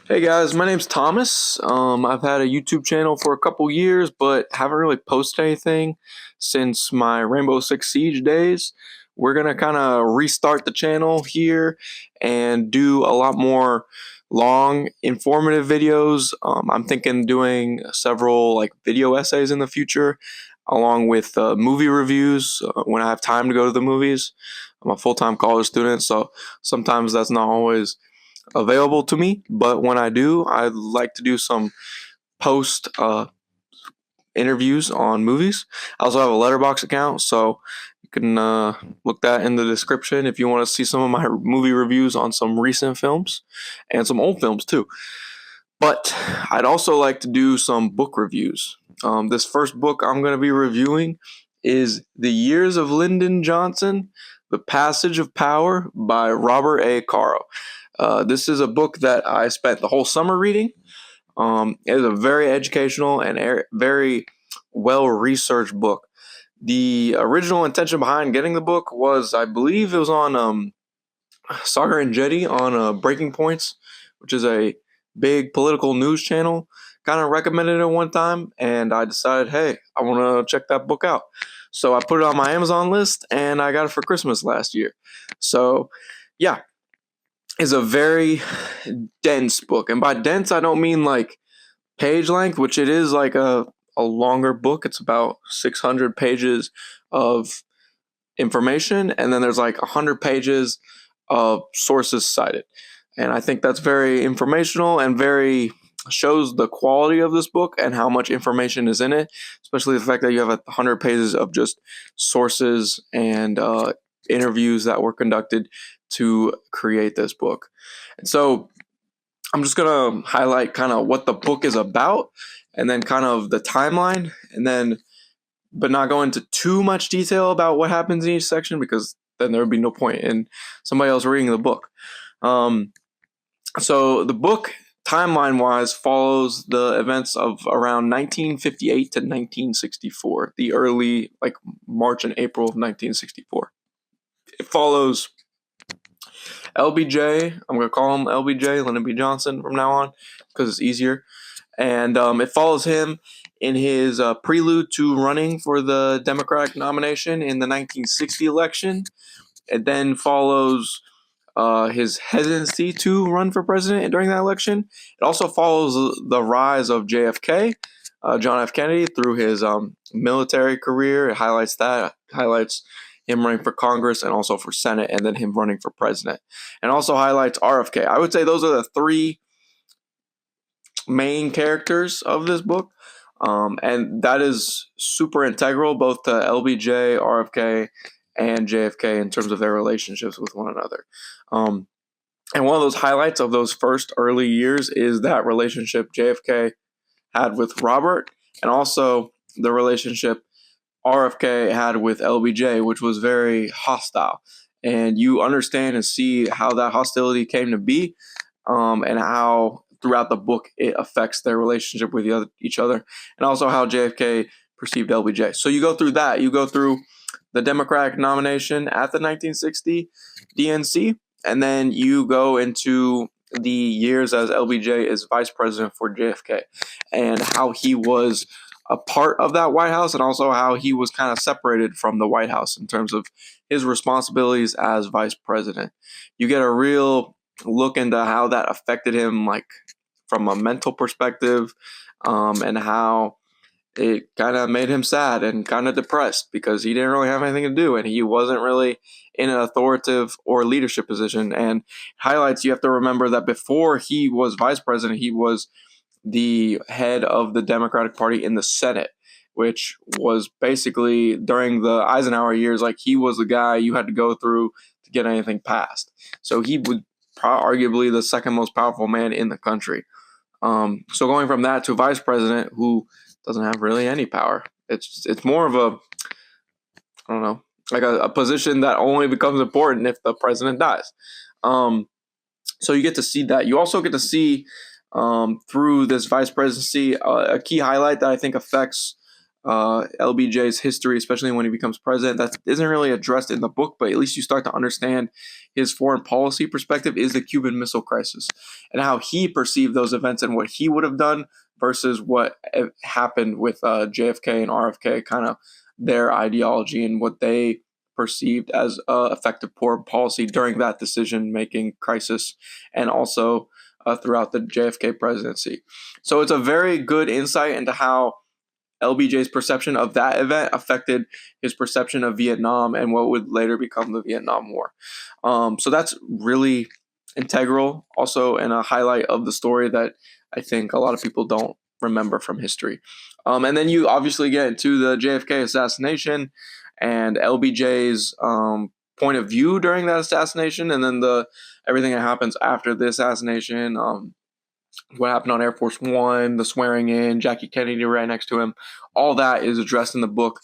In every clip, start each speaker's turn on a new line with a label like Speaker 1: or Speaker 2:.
Speaker 1: Hey guys, my name's Thomas. I've had a YouTube channel for a couple years, but haven't really posted anything since my Rainbow Six Siege days. We're gonna kind of restart the channel here and do a lot more long, informative videos. I'm thinking doing several like video essays in the future, along with movie reviews when I have time to go to the movies. I'm a full-time college student, so sometimes that's not always available to me. But when I do, I like to do some post interviews on movies. I also have a letterbox account, so you can look that in the description if you want to see some of my movie reviews on some recent films and some old films too. But I'd also like to do some book reviews. This first book I'm going to be reviewing is The Years of Lyndon Johnson, The Passage of Power by Robert A. Caro. This is a book that I spent the whole summer reading. It is a very educational and very well researched book. The original intention behind getting the book was, I believe, it was on Sagar and Jetty on Breaking Points, which is a big political news channel. Kind of recommended it one time, and I decided, hey, I want to check that book out. So I put it on my Amazon list, and I got it for Christmas last year. So, yeah, it's a very dense book, and by dense I don't mean like page length, which it is like a longer book. It's about 600 pages of information, and then there's like 100 pages of sources cited. And I think that's very informational and very shows the quality of this book and how much information is in it, especially the fact that you have 100 pages of just sources and interviews that were conducted to create this book. And so I'm just going to highlight kind of what the book is about and then kind of the timeline, and then but not go into too much detail about what happens in each section, because then there would be no point in somebody else reading the book. So the book, timeline wise, follows the events of around 1958 to 1964, the early like March and April of 1964. It follows LBJ. I'm going to call him LBJ, Lyndon B. Johnson, from now on because it's easier. And it follows him in his prelude to running for the Democratic nomination in the 1960 election. It then follows his hesitancy to run for president during that election. It also follows the rise of JFK, John F. Kennedy, through his military career. It highlights that. It highlights him running for Congress and also for Senate, and then him running for president. And also highlights RFK. I would say those are the three main characters of this book. And that is super integral both to LBJ, RFK, and JFK in terms of their relationships with one another. And one of those highlights of those first early years is that relationship JFK had with Robert, and also the relationship RFK had with LBJ, which was very hostile. And you understand and see how that hostility came to be, and how throughout the book it affects their relationship with each other, and also how JFK perceived LBJ. So you go through that. You go through the Democratic nomination at the 1960 DNC, and then you go into the years as LBJ is vice president for JFK, and how he was a part of that White House, and also how he was kind of separated from the White House in terms of his responsibilities as vice president. You get a real look into how that affected him, like from a mental perspective, and how it kind of made him sad and kind of depressed because he didn't really have anything to do and he wasn't really in an authoritative or leadership position. And highlights, you have to remember that before he was vice president, he was the head of the Democratic Party in the Senate, which was basically during the Eisenhower years, like he was the guy you had to go through to get anything passed. So he was arguably the second most powerful man in the country. So going from that to vice president, who doesn't have really any power, it's more of a, I don't know, like a position that only becomes important if the president dies. So you get to see that. You also get to see through this vice presidency a key highlight that I think affects LBJ's history, especially when he becomes president, that isn't really addressed in the book, but at least you start to understand his foreign policy perspective is the Cuban Missile Crisis and how he perceived those events and what he would have done versus what happened with JFK and RFK, kind of their ideology and what they perceived as effective foreign policy during that decision-making crisis and also throughout the JFK presidency. So it's a very good insight into how LBJ's perception of that event affected his perception of Vietnam and what would later become the Vietnam War. So that's really integral also and a highlight of the story that I think a lot of people don't remember from history. And then you obviously get into the JFK assassination and LBJ's point of view during that assassination, and then everything that happens after the assassination, what happened on Air Force One, the swearing in, Jackie Kennedy right next to him. All that is addressed in the book.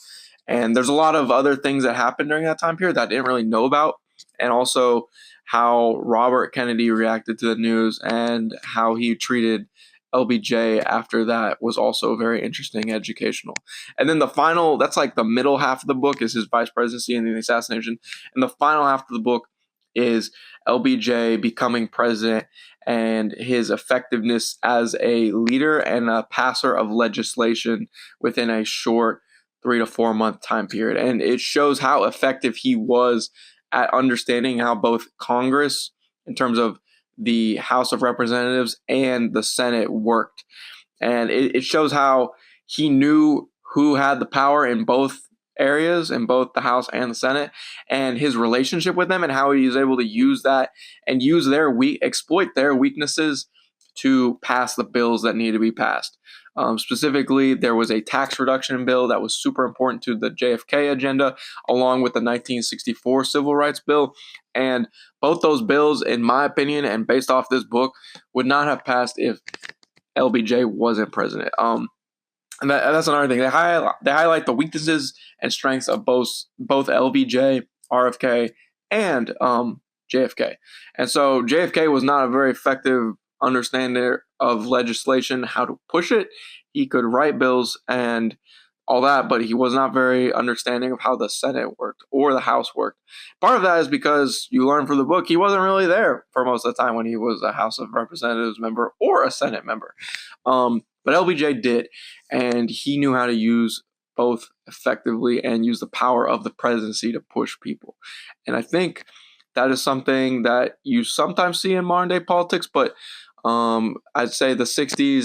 Speaker 1: And there's a lot of other things that happened during that time period that I didn't really know about. And also how Robert Kennedy reacted to the news and how he treated LBJ after that was also very interesting, educational. And then the final, that's like the middle half of the book, is his vice presidency and the assassination. And the final half of the book is LBJ becoming president and his effectiveness as a leader and a passer of legislation within a short 3 to 4 month time period. And it shows how effective he was at understanding how both Congress, in terms of the House of Representatives, and the Senate worked. And it shows how he knew who had the power in both areas, in both the House and the Senate, and his relationship with them, and how he was able to use that and use exploit their weaknesses to pass the bills that need to be passed. Specifically, there was a tax reduction bill that was super important to the JFK agenda, along with the 1964 Civil Rights Bill. And both those bills, in my opinion, and based off this book, would not have passed if LBJ wasn't president. And that's another thing. They highlight the weaknesses and strengths of both LBJ, RFK, and JFK. And so JFK was not a very effective understander of legislation, how to push it. He could write bills and all that, but he was not very understanding of how the Senate worked or the House worked. Part of that is because you learn from the book he wasn't really there for most of the time when he was a House of Representatives member or a Senate member. But LBJ did, and he knew how to use both effectively and use the power of the presidency to push people. And I think that is something that you sometimes see in modern day politics, but I'd say the 60s,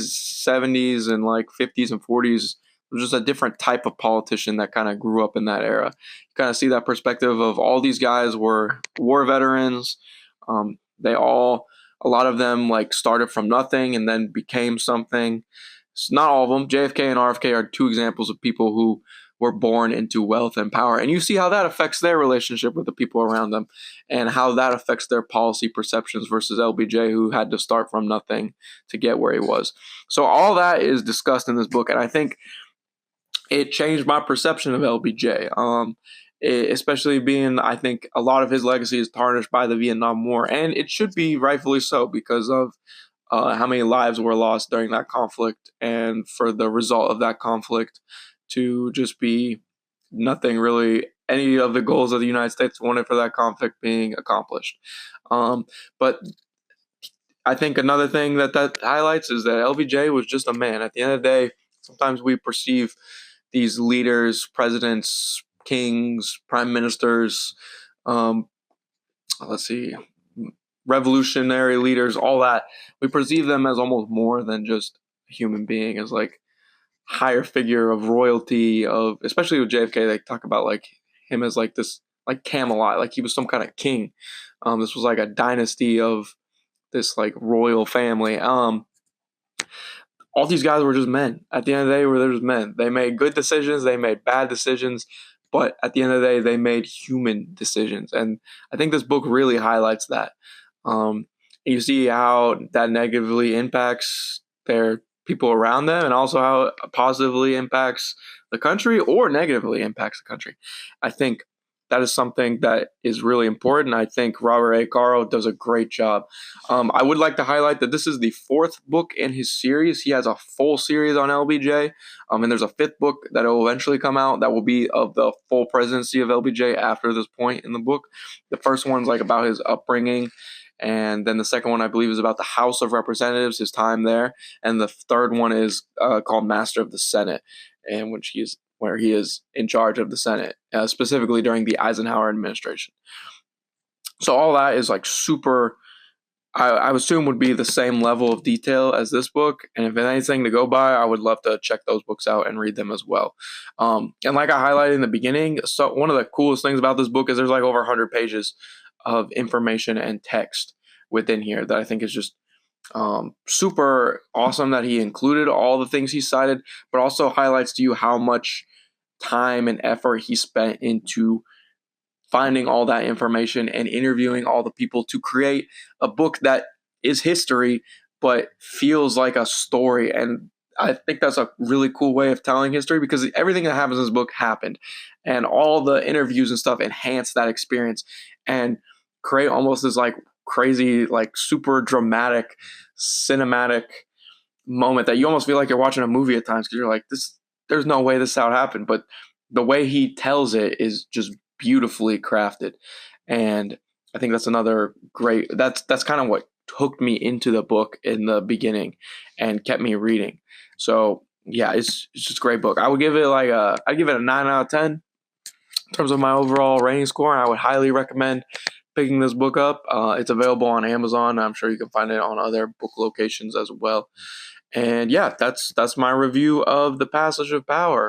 Speaker 1: 70s, and like 50s and 40s was just a different type of politician that kind of grew up in that era. You kind of see that perspective of all these guys were war veterans. A lot of them like started from nothing and then became something. It's not all of them. JFK and RFK are two examples of people who were born into wealth and power. And you see how that affects their relationship with the people around them and how that affects their policy perceptions versus LBJ, who had to start from nothing to get where he was. So all that is discussed in this book. And I think it changed my perception of LBJ. Especially being, I think a lot of his legacy is tarnished by the Vietnam War. And it should be rightfully so because of how many lives were lost during that conflict and for the result of that conflict to just be nothing really, any of the goals of the United States wanted for that conflict being accomplished. But I think another thing that highlights is that LBJ was just a man. At the end of the day, sometimes we perceive these leaders, presidents, kings, prime ministers, revolutionary leaders, all that, we perceive them as almost more than just a human being, as like higher figure of royalty, of especially with JFK, they talk about like him as like this, like Camelot, like he was some kind of king. This was like a dynasty of this like royal family. All these guys were just men. At the end of the day, they're just men. They made good decisions, they made bad decisions, but at the end of the day, they made human decisions. And I think this book really highlights that. You see how that negatively impacts their people around them and also how it positively impacts the country or negatively impacts the country. I think that is something that is really important. I think Robert A. Caro does a great job. I would like to highlight that this is the fourth book in his series. He has a full series on LBJ, and there's a fifth book that will eventually come out that will be of the full presidency of LBJ after this point in the book. The first one's like about his upbringing, and then the second one I believe is about the House of Representatives, his time there, and the third one is called Master of the Senate, and where he is in charge of the Senate, specifically during the Eisenhower administration. So all that is like super, I assume would be the same level of detail as this book. And if anything to go by, I would love to check those books out and read them as well. And like I highlighted in the beginning, so one of the coolest things about this book is there's like over 100 pages of information and text within here that I think is just super awesome that he included all the things he cited, but also highlights to you how much time and effort he spent into finding all that information and interviewing all the people to create a book that is history but feels like a story. And I think that's a really cool way of telling history, because everything that happens in this book happened, and all the interviews and stuff enhance that experience and create almost this like crazy, like super dramatic, cinematic moment that you almost feel like you're watching a movie at times, because you're like, this, there's no way this how it happened. But the way he tells it is just beautifully crafted. And I think that's another great, that's kind of what hooked me into the book in the beginning and kept me reading. So yeah, it's just a great book. I would give it like I'd give it a 9 out of 10 in terms of my overall rating score. And I would highly recommend picking this book up. It's available on Amazon. I'm sure you can find it on other book locations as well. And yeah, that's my review of The Passage of Power.